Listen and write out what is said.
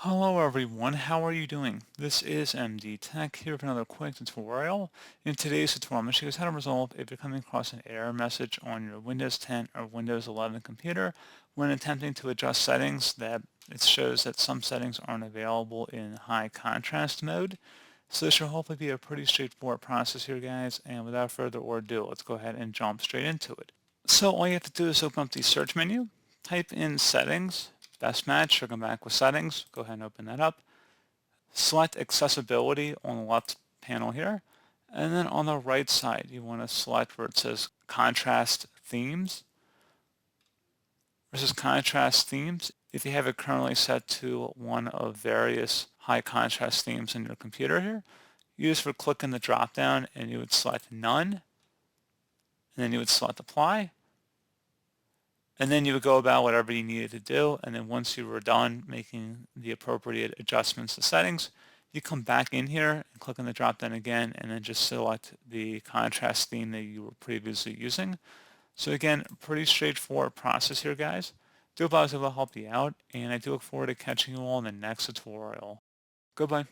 Hello everyone, how are you doing? This is MD Tech here with another quick tutorial. In today's tutorial, I'm going to show you how to resolve if you're coming across an error message on your Windows 10 or Windows 11 computer when attempting to adjust settings that it shows that some settings aren't available in high contrast mode. So this should hopefully be a pretty straightforward process here, guys, and without further ado, let's go ahead and jump straight into it. So all you have to do is open up the search menu, type in settings, best match, or come back with settings. Go ahead and open that up. Select accessibility on the left panel here. And then on the right side, you want to select where it says contrast themes. Versus contrast themes. If you have it currently set to one of various high contrast themes in your computer here, you just would click in the drop down and you would select none, and then you would select apply. And then you would go about whatever you needed to do. And then once you were done making the appropriate adjustments to settings, you come back in here and click on the drop down again, and then just select the contrast theme that you were previously using. So again, pretty straightforward process here, guys. Do hope I was able to help you out, and I do look forward to catching you all in the next tutorial. Goodbye.